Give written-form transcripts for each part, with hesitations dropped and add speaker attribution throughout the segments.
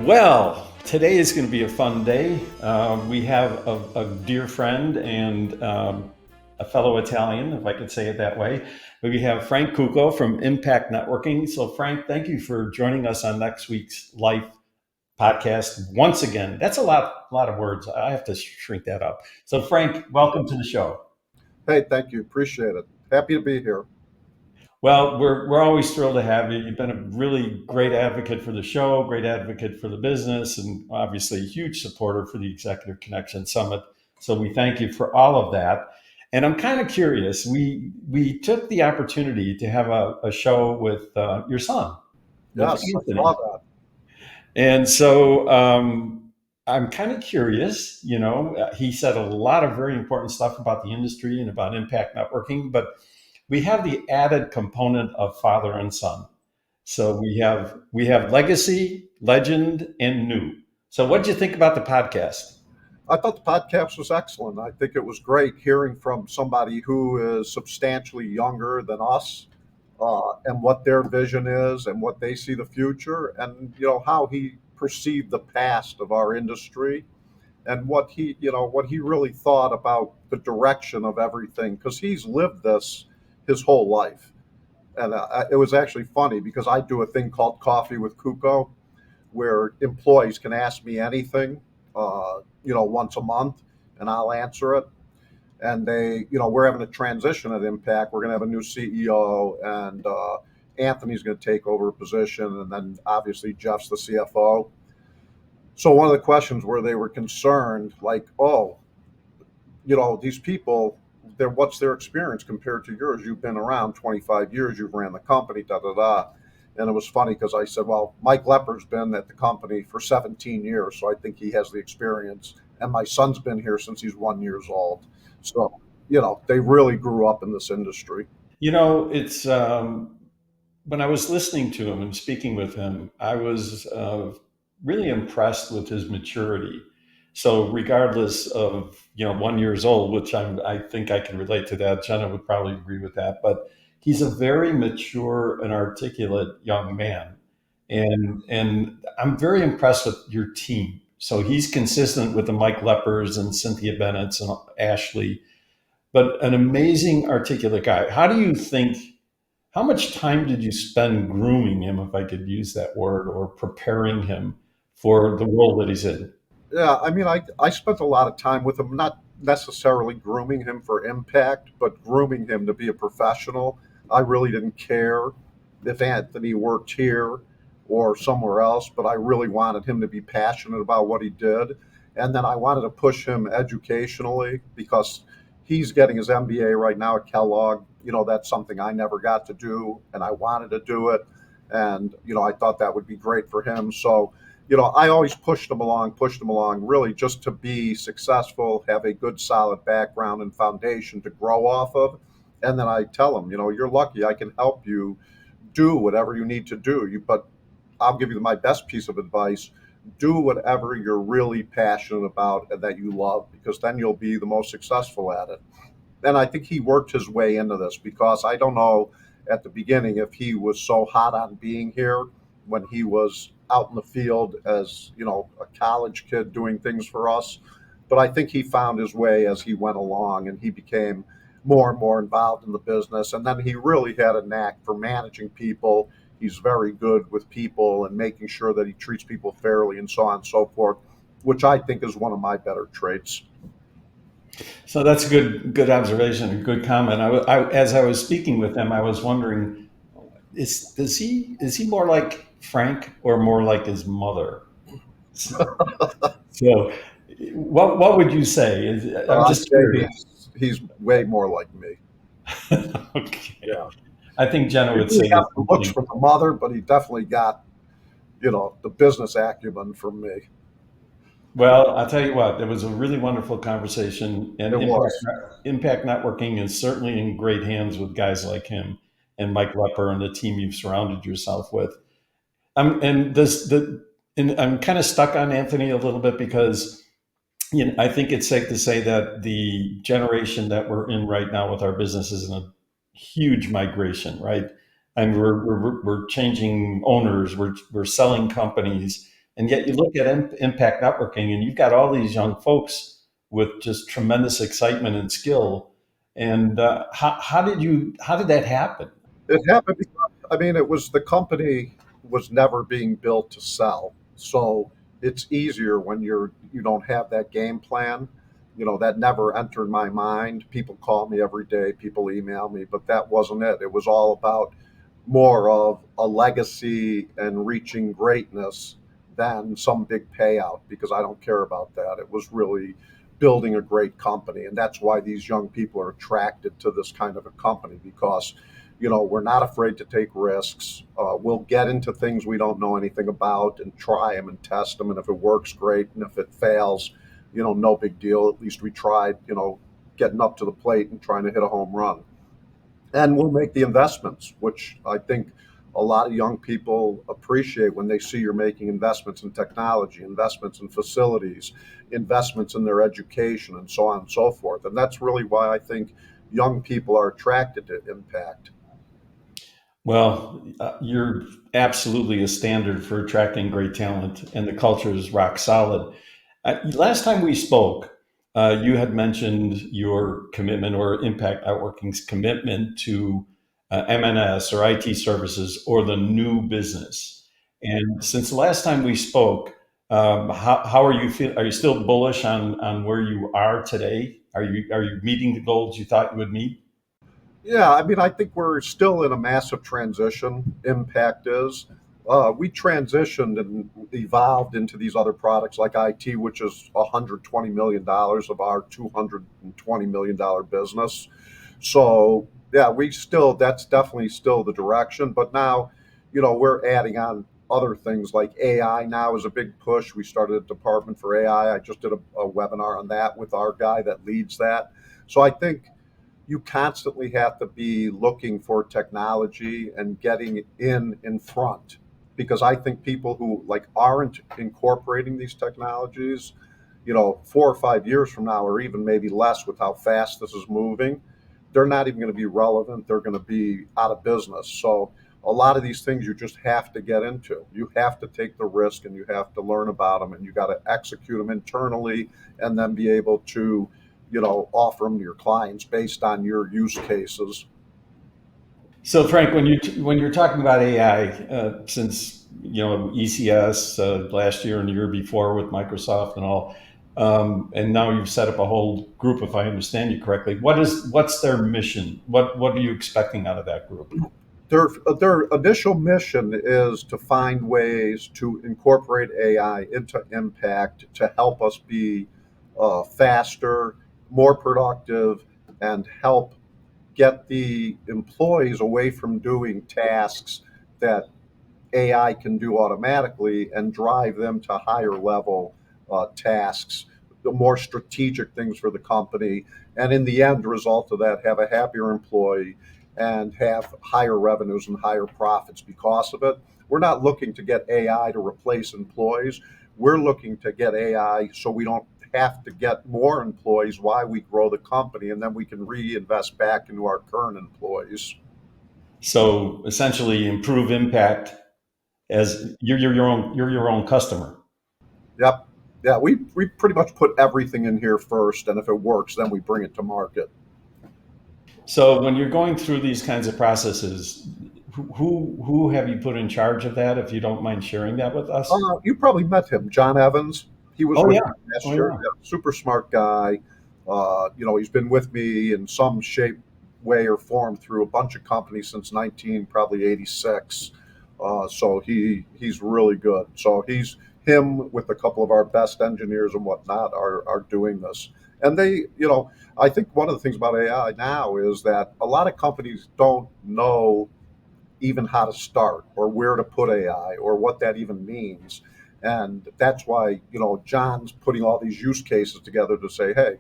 Speaker 1: Well, today is going to be a fun day. We have a dear friend and a fellow Italian, if I could say it that way. We have Frank Cucco from Impact Networking. So, Frank, thank you for joining us on next week's Life podcast once again. That's a lot of words. I have to shrink that up. So, Frank, welcome to the show.
Speaker 2: Hey, thank you. Appreciate it. Happy to be here.
Speaker 1: Well, we're always thrilled to have you. You've been a really great advocate for the show, great advocate for the business, and obviously a huge supporter for the Executive Connection Summit. So we thank you for all of that. And I'm kind of curious. We took the opportunity to have a show with your son, with
Speaker 2: Yes, I saw
Speaker 1: Anthony.
Speaker 2: that.
Speaker 1: And so I'm kind of curious. He said a lot of very important stuff about the industry and about impact networking, but we have the added component of father and son. So we have legacy, legend, and new. So what did you think about the podcast?
Speaker 2: I thought the podcast was excellent. I think it was great hearing from somebody who is substantially younger than us, and what their vision is and what they see the future, and how he perceived the past of our industry, and what he really thought about the direction of everything, because he's lived this his whole life. And it was actually funny because I do a thing called Coffee with Cuco, where employees can ask me anything, once a month, and I'll answer it. And we're having a transition at Impact. We're going to have a new CEO, and Anthony's going to take over a position, and then obviously Jeff's the CFO. So one of the questions where they were concerned, like, oh, these people, what's their experience compared to yours? You've been around 25 years, you've ran the company, da da da. And it was funny because I said, well, Mike Lepper's been at the company for 17 years, so I think he has the experience. And my son's been here since he's 1 year old. So, they really grew up in this industry.
Speaker 1: It's when I was listening to him and speaking with him, I was really impressed with his maturity. So regardless of 1 years old, which I think I can relate to that, Jenna would probably agree with that, but he's a very mature and articulate young man, and I'm very impressed with your team. So he's consistent with the Mike Lepers and Cynthia Bennett's and Ashley, but an amazing articulate guy. How much time did you spend grooming him, if I could use that word, or preparing him for the role that he's in?
Speaker 2: Yeah, I mean, I spent a lot of time with him, not necessarily grooming him for impact, but grooming him to be a professional. I really didn't care if Anthony worked here or somewhere else, but I really wanted him to be passionate about what he did. And then I wanted to push him educationally because he's getting his MBA right now at Kellogg. That's something I never got to do, and I wanted to do it. And, I thought that would be great for him. So, I always pushed him along, really just to be successful, have a good, solid background and foundation to grow off of. And then I tell him, you're lucky I can help you do whatever you need to do. But I'll give you my best piece of advice. Do whatever you're really passionate about and that you love, because then you'll be the most successful at it. And I think he worked his way into this, because I don't know at the beginning if he was so hot on being here when he was out in the field as a college kid doing things for us. But I think he found his way as he went along, and he became more and more involved in the business. And then he really had a knack for managing people. He's very good with people and making sure that he treats people fairly and so on and so forth, which I think is one of my better traits.
Speaker 1: So that's a good observation, a good comment. As I was speaking with him, I was wondering, is he more like Frank or more like his mother? So, what would you say? I'm
Speaker 2: I'd
Speaker 1: just
Speaker 2: say
Speaker 1: curious.
Speaker 2: he's way more like me.
Speaker 1: Okay,
Speaker 2: Yeah.
Speaker 1: I think Jenna
Speaker 2: He
Speaker 1: would
Speaker 2: really
Speaker 1: say
Speaker 2: got
Speaker 1: the
Speaker 2: the
Speaker 1: same
Speaker 2: looks
Speaker 1: thing.
Speaker 2: from the mother, but he definitely got, the business acumen from me.
Speaker 1: Well, I'll tell you what, it was a really wonderful conversation, and
Speaker 2: It was.
Speaker 1: Impact Networking is certainly in great hands with guys like him and Mike Lepper and the team you've surrounded yourself with. And I'm kind of stuck on Anthony a little bit because I think it's safe to say that the generation that we're in right now with our business is in a huge migration, right? And we're changing owners, we're selling companies, And yet you look at impact networking, and you've got all these young folks with just tremendous excitement and skill. And how did that happen?
Speaker 2: It happened because, I mean, it was the company was never being built to sell. So it's easier when you don't have that game plan. That never entered my mind. People call me every day, people email me, but that wasn't it. It was all about more of a legacy and reaching greatness than some big payout, because I don't care about that. It was really building a great company. And that's why these young people are attracted to this kind of a company, because we're not afraid to take risks. We'll get into things we don't know anything about and try them and test them. And if it works, great. And if it fails, no big deal. At least we tried, getting up to the plate and trying to hit a home run. And we'll make the investments, which I think a lot of young people appreciate when they see you're making investments in technology, investments in facilities, investments in their education, and so on and so forth. And that's really why I think young people are attracted to impact.
Speaker 1: Well, you're absolutely a standard for attracting great talent, and the culture is rock solid. Last time we spoke, you had mentioned your commitment or Impact Outworking's commitment to MNS or IT services or the new business. And since the last time we spoke, how are you feel? Are you still bullish on where you are today? Are you meeting the goals you thought you would meet?
Speaker 2: Yeah, I mean, I think we're still in a massive transition. Impact is. We transitioned and evolved into these other products like IT, which is $120 million of our $220 million business. So yeah, that's definitely still the direction. But now, we're adding on other things like AI. Now is a big push. We started a department for AI. I just did a webinar on that with our guy that leads that. So I think you constantly have to be looking for technology and getting in front, because I think people who like aren't incorporating these technologies, 4 or 5 years from now, or even maybe less with how fast this is moving, they're not even going to be relevant. They're going to be out of business. So a lot of these things you just have to get into. You have to take the risk and you have to learn about them, and you got to execute them internally and then be able to offer them to your clients based on your use cases.
Speaker 1: So, Frank, when you're talking about AI, since ECS last year and the year before with Microsoft and all, and now you've set up a whole group, if I understand you correctly. What's their mission? What are you expecting out of that group?
Speaker 2: Their initial mission is to find ways to incorporate AI into impact to help us be faster, more productive, and help get the employees away from doing tasks that AI can do automatically and drive them to higher level tasks, the more strategic things for the company. And in the end result of that, have a happier employee and have higher revenues and higher profits because of it. We're not looking to get AI to replace employees. We're looking to get AI so we don't have to get more employees while we grow the company, and then we can reinvest back into our current employees.
Speaker 1: So essentially, improve impact as you're your own customer.
Speaker 2: Yep. Yeah, we pretty much put everything in here first, and if it works, then we bring it to market.
Speaker 1: So when you're going through these kinds of processes, who have you put in charge of that? If you don't mind sharing that with us.
Speaker 2: You probably met him, John Evans. He was
Speaker 1: Oh
Speaker 2: with
Speaker 1: yeah,
Speaker 2: me
Speaker 1: oh
Speaker 2: last year.
Speaker 1: yeah.
Speaker 2: Yeah, super smart guy. He's been with me in some shape, way, or form through a bunch of companies since 19 probably 86. So he's really good. So him with a couple of our best engineers and whatnot are doing this. And I think one of the things about AI now is that a lot of companies don't know even how to start or where to put AI or what that even means. And that's why, John's putting all these use cases together to say, hey,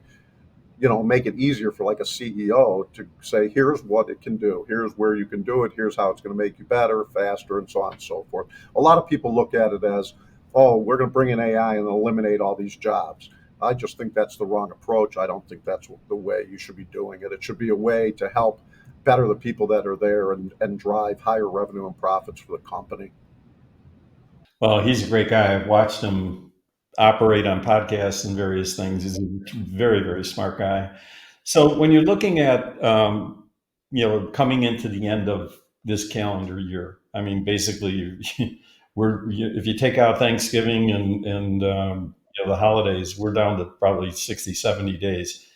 Speaker 2: make it easier for like a CEO to say, here's what it can do, here's where you can do it, here's how it's going to make you better, faster, and so on and so forth. A lot of people look at it as, oh, we're going to bring in AI and eliminate all these jobs. I just think that's the wrong approach. I don't think that's the way you should be doing it. It should be a way to help better the people that are there and drive higher revenue and profits for the company.
Speaker 1: Well, he's a great guy. I've watched him operate on podcasts and various things. He's a very, very smart guy. So when you're looking at, coming into the end of this calendar year, I mean, basically, if you take out Thanksgiving and the holidays, we're down to probably 60, 70 days.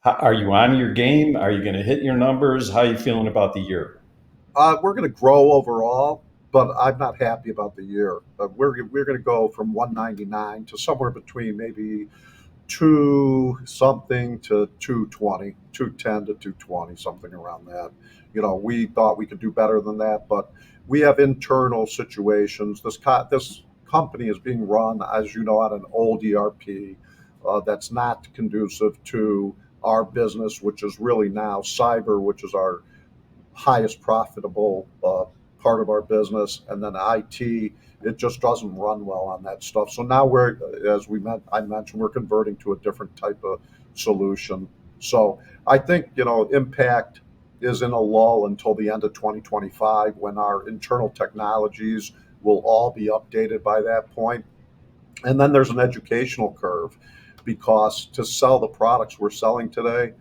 Speaker 1: Are you on your game? Are you going to hit your numbers? How are you feeling about the year?
Speaker 2: We're going to grow overall, but I'm not happy about the year. We're going to go from 199 to somewhere between maybe two something to 220, 210 to 220, something around that. We thought we could do better than that, but we have internal situations. This company is being run, as you know, on an old ERP that's not conducive to our business, which is really now cyber, which is our highest profitable part of our business, and then IT. It just doesn't run well on that stuff. So now as I mentioned, we're converting to a different type of solution. So I think Impact is in a lull until the end of 2025 when our internal technologies will all be updated by that point. And then there's an educational curve because to sell the products we're selling today,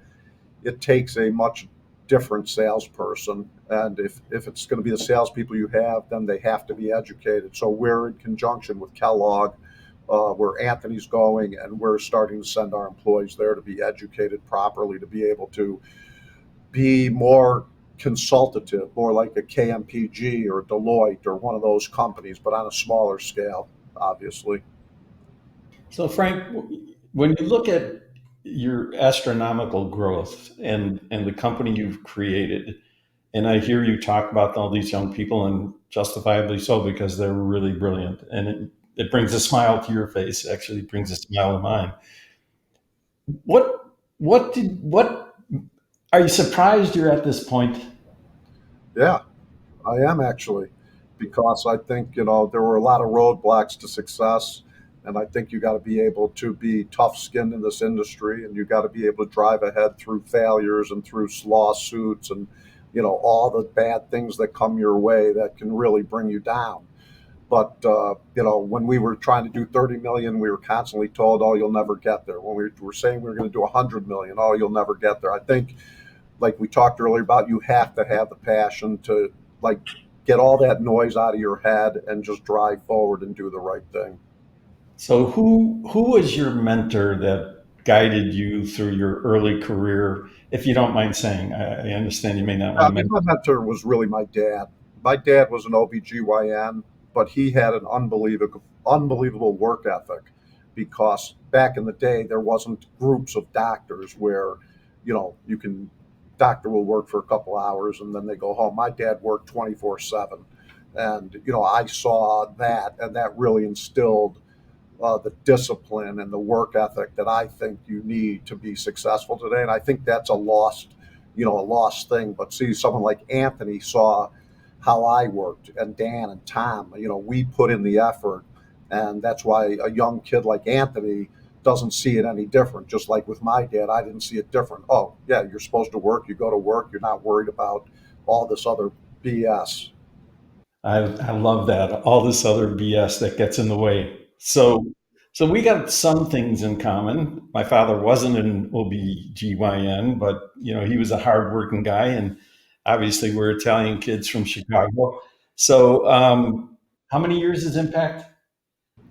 Speaker 2: it takes a much different salesperson. And if it's going to be the salespeople you have, then they have to be educated. So we're in conjunction with Kellogg, where Anthony's going, and we're starting to send our employees there to be educated properly, to be able to be more consultative, more like a KMPG or Deloitte or one of those companies, but on a smaller scale, obviously.
Speaker 1: So, Frank, when you look at your astronomical growth and the company you've created, and I hear you talk about all these young people, and justifiably so because they're really brilliant, and it brings a smile to your face. Actually, it brings a smile to mine. What are you surprised you're at this point?
Speaker 2: Yeah, I am actually, because I think there were a lot of roadblocks to success, and I think you got to be able to be tough-skinned in this industry, and you got to be able to drive ahead through failures and through lawsuits and all the bad things that come your way that can really bring you down. But when we were trying to do 30 million, we were constantly told, "Oh, you'll never get there." When we were saying we were going to do 100 million, "Oh, you'll never get there." I think, like we talked earlier about, you have to have the passion to like get all that noise out of your head and just drive forward and do the right thing.
Speaker 1: So, who was your mentor that guided you through your early career? If you don't mind saying, I understand you may not want
Speaker 2: I
Speaker 1: to
Speaker 2: mean,
Speaker 1: mention.
Speaker 2: my mentor was really my dad. My dad was an OBGYN, but he had an unbelievable work ethic because back in the day there wasn't groups of doctors where you can doctor will work for a couple hours and then they go home. My dad worked 24/7, and I saw that, and that really instilled the discipline and the work ethic that I think you need to be successful today. And I think that's a lost thing. But see, someone like Anthony saw how I worked, and Dan and Tom, we put in the effort. And that's why a young kid like Anthony doesn't see it any different. Just like with my dad, I didn't see it different. Oh, yeah, you're supposed to work. You go to work. You're not worried about all this other BS.
Speaker 1: I love that. All this other BS that gets in the way. So we got some things in common. My father wasn't an OBGYN, but he was a hardworking guy, and obviously we're Italian kids from Chicago. So, how many years is Impact?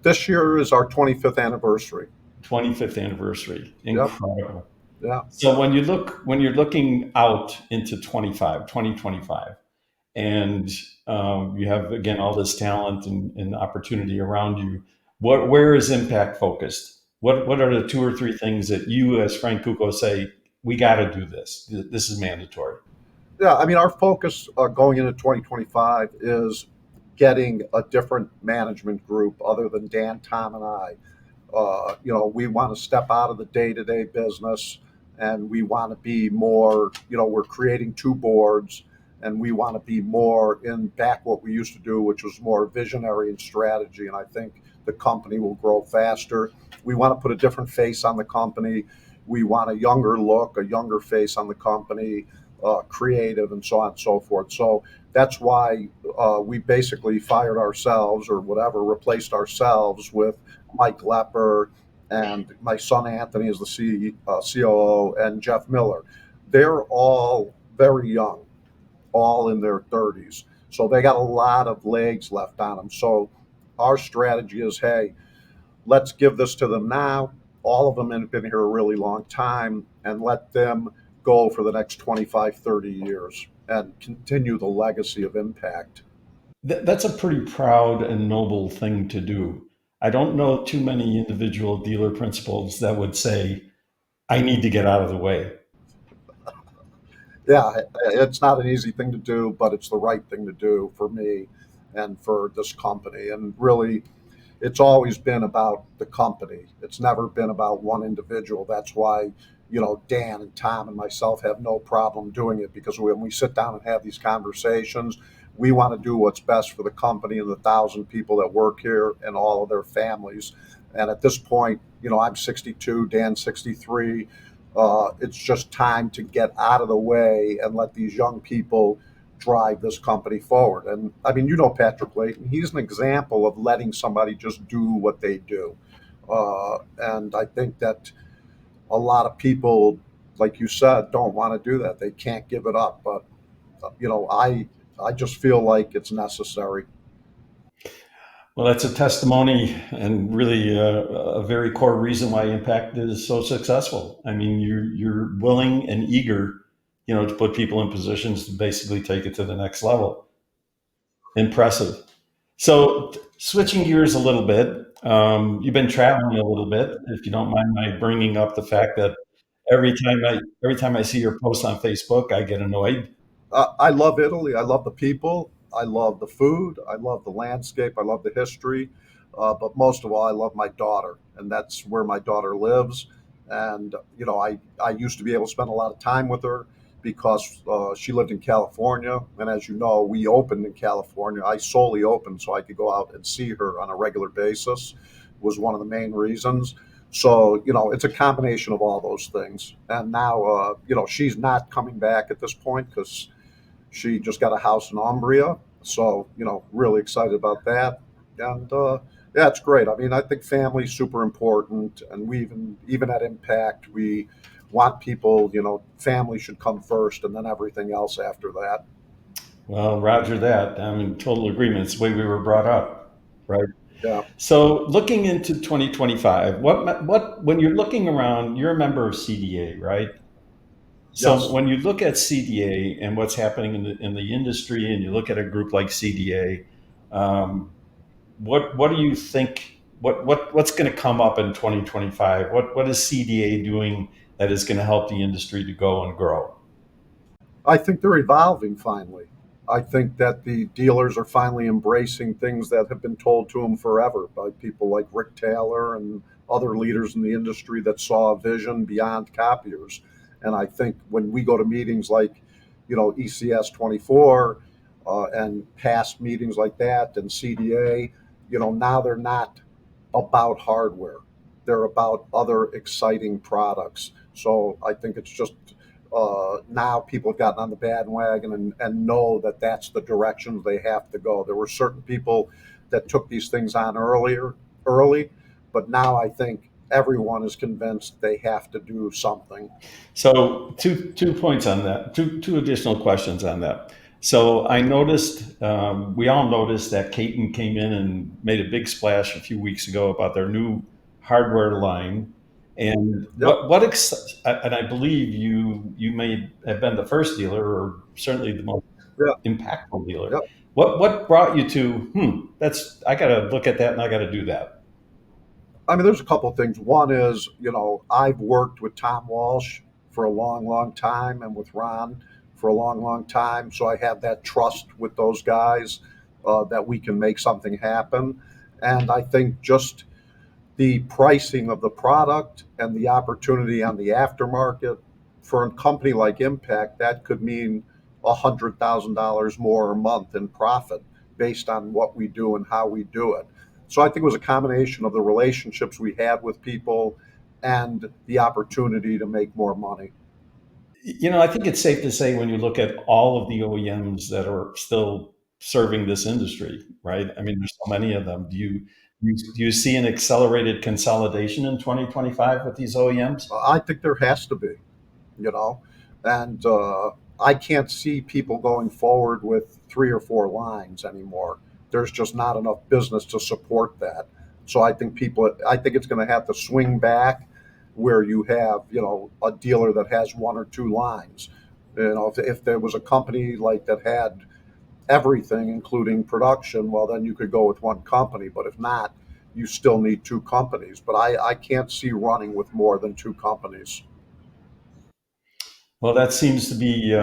Speaker 2: This year is our 25th anniversary.
Speaker 1: 25th anniversary.
Speaker 2: Yep.
Speaker 1: Incredible.
Speaker 2: Yeah.
Speaker 1: So when you're looking out into 2025, and you have again all this talent and opportunity around you, where is Impact focused? What are the two or three things that you, as Frank Cucco, say we got to do this? This is mandatory.
Speaker 2: Yeah, I mean, our focus going into 2025 is getting a different management group other than Dan, Tom, and I. We want to step out of the day-to-day business, and we want to be more. We're creating two boards, and we want to be more in back what we used to do, which was more visionary and strategy. And I think the company will grow faster. We want to put a different face on the company. We want a younger look, a younger face on the company. creative, and so on and so forth. So that's why we basically fired ourselves or whatever, replaced ourselves with Mike Lepper, and my son Anthony is the COO, and Jeff Miller. They're all very young, all in their 30s. So they got a lot of legs left on them. So our strategy is, hey, let's give this to them now. All of them have been here a really long time, and let them go for the next 25, 30 years and continue the legacy of impact.
Speaker 1: That's a pretty proud and noble thing to do. I don't know too many individual dealer principals that would say, I need to get out of the way.
Speaker 2: Yeah, it's not an easy thing to do, but it's the right thing to do for me and for this company. And really, it's always been about the company. It's never been about one individual. That's why, Dan and Tom and myself have no problem doing it, because when we sit down and have these conversations, we want to do what's best for the company and the 1,000 people that work here and all of their families. And at this point, I'm 62, Dan's 63. It's just time to get out of the way and let these young people drive this company forward. And I mean, Patrick Layton, he's an example of letting somebody just do what they do. And I think that a lot of people, like you said, don't want to do that. They can't give it up. But, I just feel like it's necessary.
Speaker 1: Well, that's a testimony and really a very core reason why Impact is so successful. I mean, you're willing and eager, to put people in positions to basically take it to the next level. Impressive. So, switching gears a little bit, you've been traveling a little bit. If you don't mind my bringing up the fact that every time I see your post on Facebook, I get annoyed.
Speaker 2: I love Italy. I love the people. I love the food. I love the landscape. I love the history. But most of all, I love my daughter, and that's where my daughter lives. And I used to be able to spend a lot of time with her because she lived in California, and as you know, we opened in California. I solely opened so I could go out and see her on a regular basis. Was one of the main reasons. So, it's a combination of all those things. And now, she's not coming back at this point because she just got a house in Umbria, so really excited about that. And yeah, it's great. I mean, I think family's super important, and we even at Impact, we want people. Family should come first, and then everything else after that.
Speaker 1: Well, Roger that. I'm in total agreement. It's the way we were brought up, right?
Speaker 2: Yeah.
Speaker 1: So, looking into 2025, when you're looking around, you're a member of CDA, right? So
Speaker 2: Yes.
Speaker 1: when you look at CDA and what's happening in the industry, and you look at a group like CDA, what do you think? What's going to come up in 2025? What is CDA doing that is going to help the industry to go and grow?
Speaker 2: I think they're evolving finally. I think that the dealers are finally embracing things that have been told to them forever by people like Rick Taylor and other leaders in the industry that saw a vision beyond copiers. And I think when we go to meetings like, ECS 24 and past meetings like that and CDA, now they're not about hardware. They're about other exciting products. So I think it's just now people have gotten on the bandwagon and know that that's the direction they have to go. There were certain people that took these things on early, but now I think everyone is convinced they have to do something.
Speaker 1: So two points on that. Two additional questions on that. So I noticed, we all noticed that Caton came in and made a big splash a few weeks ago about their new hardware line. And
Speaker 2: Yep.
Speaker 1: and I believe you may have been the first dealer, or certainly the most
Speaker 2: Yeah.
Speaker 1: impactful dealer.
Speaker 2: Yep.
Speaker 1: What brought you to, that's, I got to look at that and I got to do that.
Speaker 2: I mean, there's a couple of things. One is, I've worked with Tom Walsh for a long, long time and with Ron for a long, long time. So I have that trust with those guys that we can make something happen. And I think just the pricing of the product and the opportunity on the aftermarket for a company like Impact, that could mean $100,000 more a month in profit based on what we do and how we do it. So I think it was a combination of the relationships we had with people and the opportunity to make more money.
Speaker 1: I think it's safe to say when you look at all of the OEMs that are still serving this industry, right? I mean, there's so many of them. Do you see an accelerated consolidation in 2025 with these OEMs?
Speaker 2: I think there has to be, you know, and I can't see people going forward with three or four lines anymore. There's just not enough business to support that. So I think it's going to have to swing back where you have, a dealer that has one or two lines. If there was a company like that had everything, including production, well, then you could go with one company. But if not, you still need two companies. But I can't see running with more than two companies.
Speaker 1: Well, that seems to be,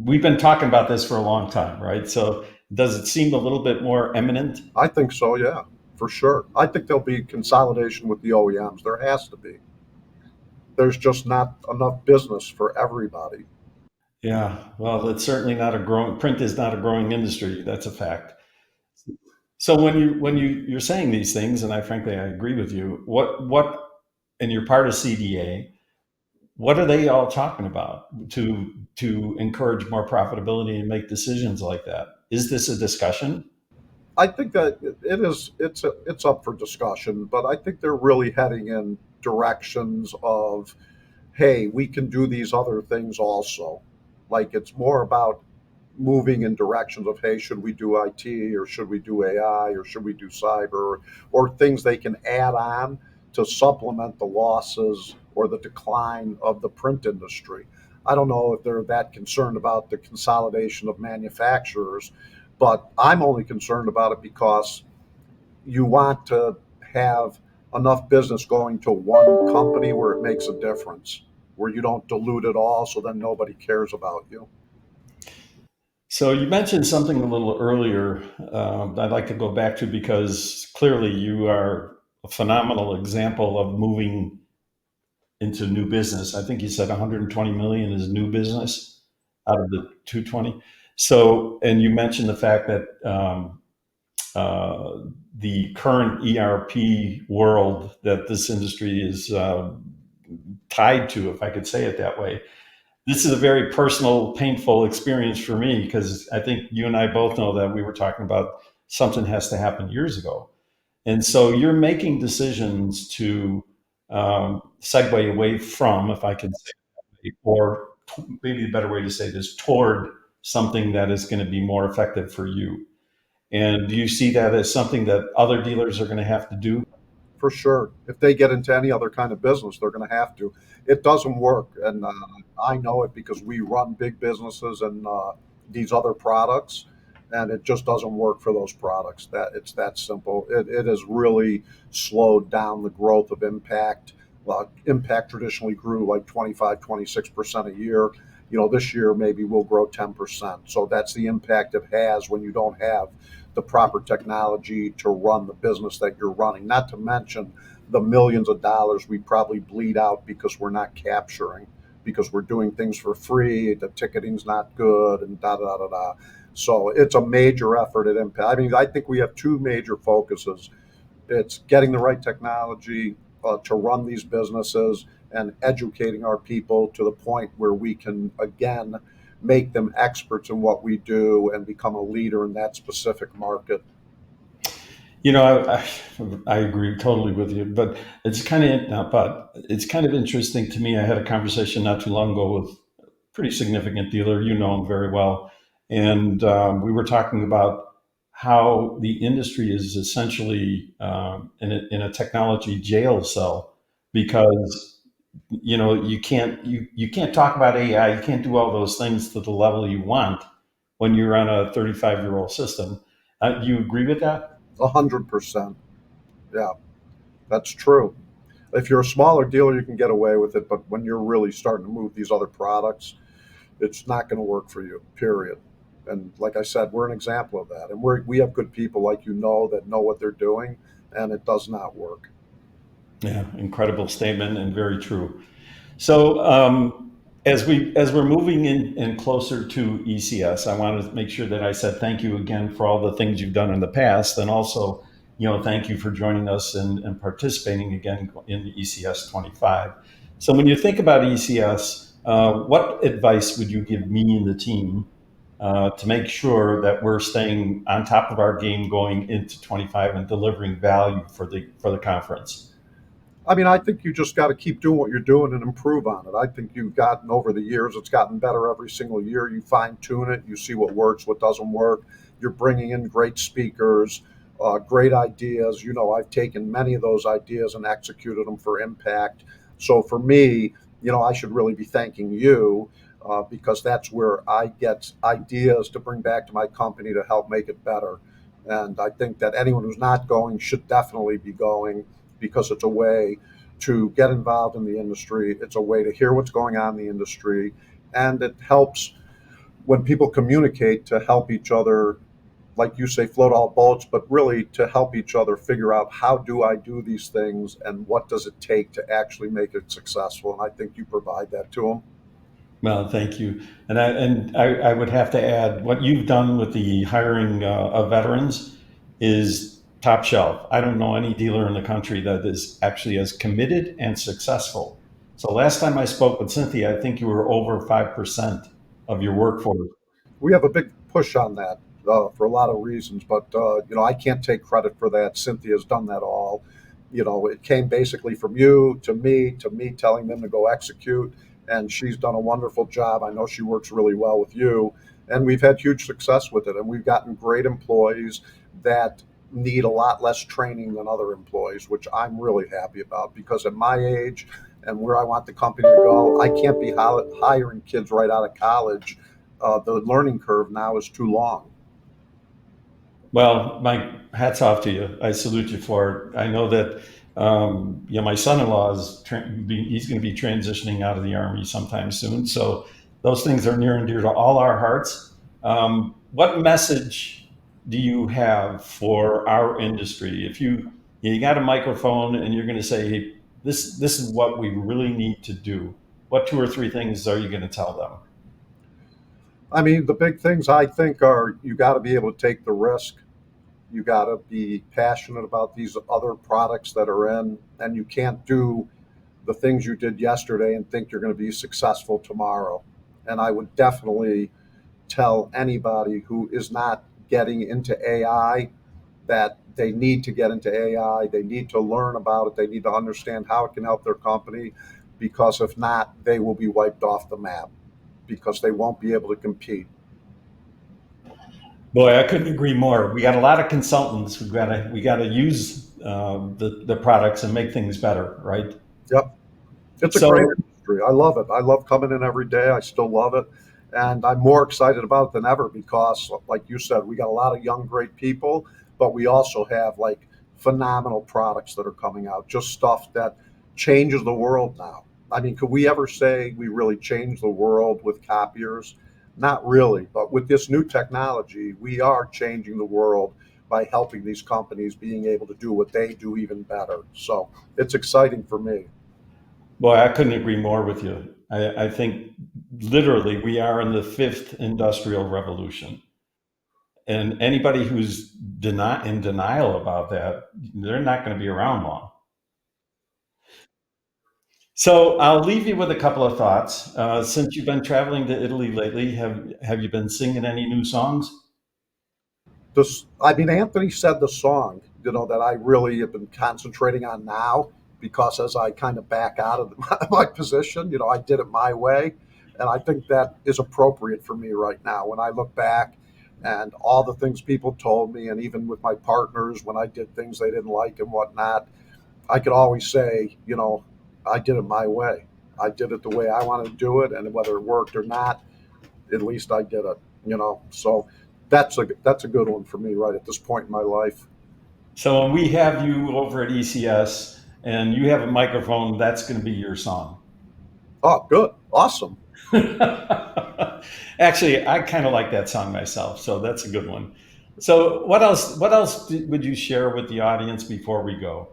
Speaker 1: we've been talking about this for a long time, right? So does it seem a little bit more imminent?
Speaker 2: I think so, yeah, for sure. I think there'll be consolidation with the OEMs. There has to be. There's just not enough business for everybody.
Speaker 1: Yeah, well, it's certainly not a growing, print is not a growing industry. That's a fact. So when you're saying these things, and I agree with you, and you're part of CDA, what are they all talking about to encourage more profitability and make decisions like that? Is this a discussion?
Speaker 2: I think that it is. It's up for discussion, but I think they're really heading in directions of, hey, we can do these other things also. Like it's more about moving in directions of, hey, should we do IT or should we do AI or should we do cyber, or things they can add on to supplement the losses or the decline of the print industry. I don't know if they're that concerned about the consolidation of manufacturers, but I'm only concerned about it because you want to have enough business going to one company where it makes a difference, where you don't dilute it all so then nobody cares about you.
Speaker 1: So you mentioned something a little earlier I'd like to go back to because clearly you are a phenomenal example of moving into new business. I think you said 120 million is new business out of the 220. So, and you mentioned the fact that uh, the current ERP world that this industry is tied to, if I could say it that way. This is a very personal, painful experience for me because I think you and I both know that we were talking about something has to happen years ago. And so you're making decisions to segue away from, if I can say, or maybe a better way to say this, toward something that is going to be more effective for you. And do you see that as something that other dealers are going to have to do?
Speaker 2: For sure. If they get into any other kind of business, they're going to have to. It doesn't work, and I know it because we run big businesses and these other products, and it just doesn't work for those products. That it's that simple. It has really slowed down the growth of Impact. Impact traditionally grew like 25, 26% a year. This year maybe we'll grow 10%. So that's the impact it has when you don't have the proper technology to run the business that you're running. Not to mention the millions of dollars we probably bleed out because we're not capturing, because we're doing things for free, the ticketing's not good, and da da da da. So it's a major effort at Impact. I mean, I think we have two major focuses. It's getting the right technology to run these businesses and educating our people to the point where we can, again, make them experts in what we do and become a leader in that specific market.
Speaker 1: I agree totally with you, but it's kind of interesting to me. I had a conversation not too long ago with a pretty significant dealer. You know him very well, and we were talking about how the industry is essentially in a technology jail cell because you can't talk about AI, you can't do all those things to the level you want when you're on a 35-year-old system. Do you agree with that?
Speaker 2: 100%. Yeah, that's true. If you're a smaller dealer, you can get away with it, but when you're really starting to move these other products, it's not going to work for you, period. And like I said, we're an example of that. And we have good people like that know what they're doing, and it does not work.
Speaker 1: Yeah, incredible statement and very true. So as we're moving in closer to ECS, I want to make sure that I said thank you again for all the things you've done in the past, and also thank you for joining us and participating again in the ECS 25. So when you think about ECS, What advice would you give me and the team to make sure that we're staying on top of our game going into 25 and delivering value for the conference?
Speaker 2: I mean, I think you just got to keep doing what you're doing and improve on it. I think you've gotten over the years, it's gotten better every single year. You fine tune it, you see what works, what doesn't work. You're bringing in great speakers, great ideas. I've taken many of those ideas and executed them for impact. So for me, I should really be thanking you because that's where I get ideas to bring back to my company to help make it better. And I think that anyone who's not going should definitely be going because it's a way to get involved in the industry. It's a way to hear what's going on in the industry. And it helps when people communicate to help each other, like you say, float all boats, but really to help each other figure out how do I do these things and what does it take to actually make it successful. And I think you provide that to them.
Speaker 1: Well, thank you. I would have to add what you've done with the hiring of veterans is top shelf. I don't know any dealer in the country that is actually as committed and successful. So last time I spoke with Cynthia, I think you were over 5% of your workforce.
Speaker 2: We have a big push on that for a lot of reasons, but I can't take credit for that. Cynthia's done that all. It came basically from you to me telling them to go execute, and she's done a wonderful job. I know she works really well with you, and we've had huge success with it, and we've gotten great employees that need a lot less training than other employees, which I'm really happy about because at my age and where I want the company to go, I can't be hiring kids right out of college. The learning curve now is too long.
Speaker 1: Well, my hats off to you. I salute you for it. I know that my son-in-law he's going to be transitioning out of the army sometime soon. So those things are near and dear to all our hearts. What message do you have for our industry? If you got a microphone and you're going to say, hey, this is what we really need to do. What two or three things are you going to tell them?
Speaker 2: I mean, the big things I think are you got to be able to take the risk. You got to be passionate about these other products that are in, and you can't do the things you did yesterday and think you're going to be successful tomorrow. And I would definitely tell anybody who is not getting into AI that they need to get into AI. They need to learn about it. They need to understand how it can help their company because if not, they will be wiped off the map because they won't be able to compete.
Speaker 1: Boy, I couldn't agree more. We got a lot of consultants. We got to use the products and make things better, right?
Speaker 2: Yep. It's a great
Speaker 1: So,
Speaker 2: industry. I love it. I love coming in every day. I still love it. And I'm more excited about it than ever because, like you said, we got a lot of young, great people, but we also have like phenomenal products that are coming out, just stuff that changes the world now. I mean, could we ever say we really changed the world with copiers? Not really. But with this new technology, we are changing the world by helping these companies being able to do what they do even better. So it's exciting for me.
Speaker 1: boy, I couldn't agree more with you. I think literally we are in the fifth industrial revolution. And anybody who's in denial about that, they're not going to be around long. So I'll leave you with a couple of thoughts. Since you've been traveling to Italy lately, have you been singing any new songs?
Speaker 2: I mean, Anthony said the song, that I really have been concentrating on now because as I kind of back out of my position, I did it my way. And I think that is appropriate for me right now. When I look back and all the things people told me, and even with my partners, when I did things they didn't like and whatnot, I could always say, I did it my way. I did it the way I wanted to do it. And whether it worked or not, at least I did it. So that's a good one for me right at this point in my life.
Speaker 1: So when we have you over at ECS and you have a microphone, that's going to be your song.
Speaker 2: Oh, good, awesome.
Speaker 1: Actually, I kind of like that song myself, so that's a good one. So what else? What else would you share with the audience before we go?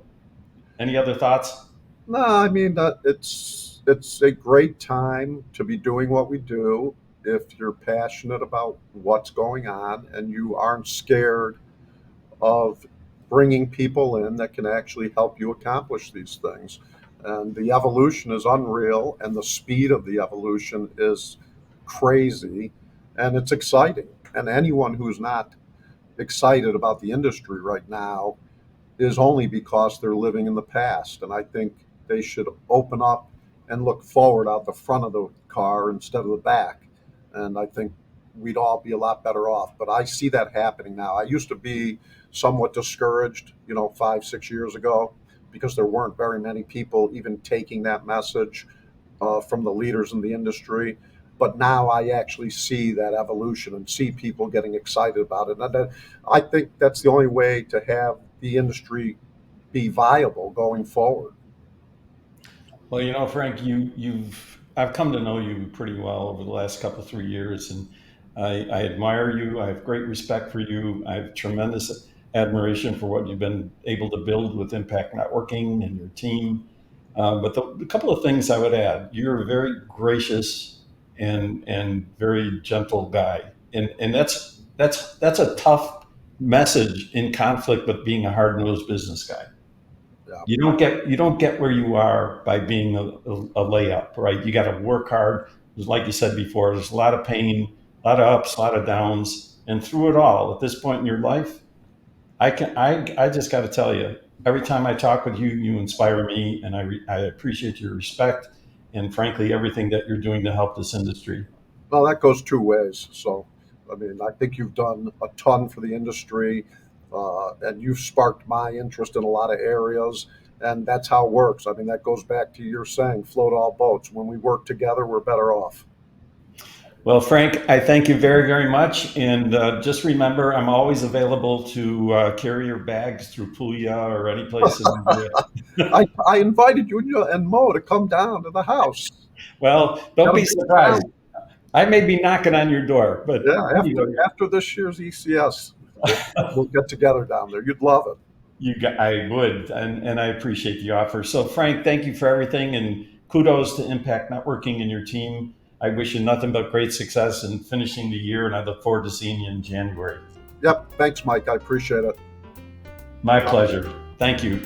Speaker 1: Any other thoughts?
Speaker 2: No, I mean that it's a great time to be doing what we do if you're passionate about what's going on and you aren't scared of bringing people in that can actually help you accomplish these things. And the evolution is unreal, and the speed of the evolution is crazy, and it's exciting. And anyone who's not excited about the industry right now is only because they're living in the past. And I think they should open up and look forward out the front of the car instead of the back. And I think we'd all be a lot better off. But I see that happening now. I used to be somewhat discouraged, 5, 6 years ago, because there weren't very many people even taking that message from the leaders in the industry. But now I actually see that evolution and see people getting excited about it. And I think that's the only way to have the industry be viable going forward.
Speaker 1: Well, Frank, I've come to know you pretty well over the last couple of 3 years, and I admire you. I have great respect for you. I have tremendous admiration for what you've been able to build with Impact Networking and your team. But the couple of things I would add: you're a very gracious and very gentle guy, and that's a tough message in conflict with being a hard nosed business guy.
Speaker 2: Yeah.
Speaker 1: You don't get where you are by being a layup, right? You got to work hard. Like you said before, there's a lot of pain, a lot of ups, a lot of downs, and through it all, at this point in your life, I just got to tell you, every time I talk with you, you inspire me, and I appreciate your respect and frankly everything that you're doing to help this industry.
Speaker 2: Well, that goes two ways. So, I mean, I think you've done a ton for the industry, and you've sparked my interest in a lot of areas. And that's how it works. I mean, that goes back to your saying, float all boats. When we work together, we're better off.
Speaker 1: Well, Frank, I thank you very, very much. And just remember, I'm always available to carry your bags through Puglia or any place in India.
Speaker 2: I invited you and Mo to come down to the house.
Speaker 1: Well, don't
Speaker 2: Got a
Speaker 1: be
Speaker 2: big
Speaker 1: surprised.
Speaker 2: town.
Speaker 1: I may be knocking on your door, but
Speaker 2: Yeah, after
Speaker 1: anyway,
Speaker 2: after this year's ECS, we'll get together down there. You'd love it.
Speaker 1: I would, and I appreciate the offer. So, Frank, thank you for everything, and kudos to Impact Networking and your team. I wish you nothing but great success in finishing the year, and I look forward to seeing you in January.
Speaker 2: Yep. Thanks, Mike. I appreciate it.
Speaker 1: My pleasure. Thank you.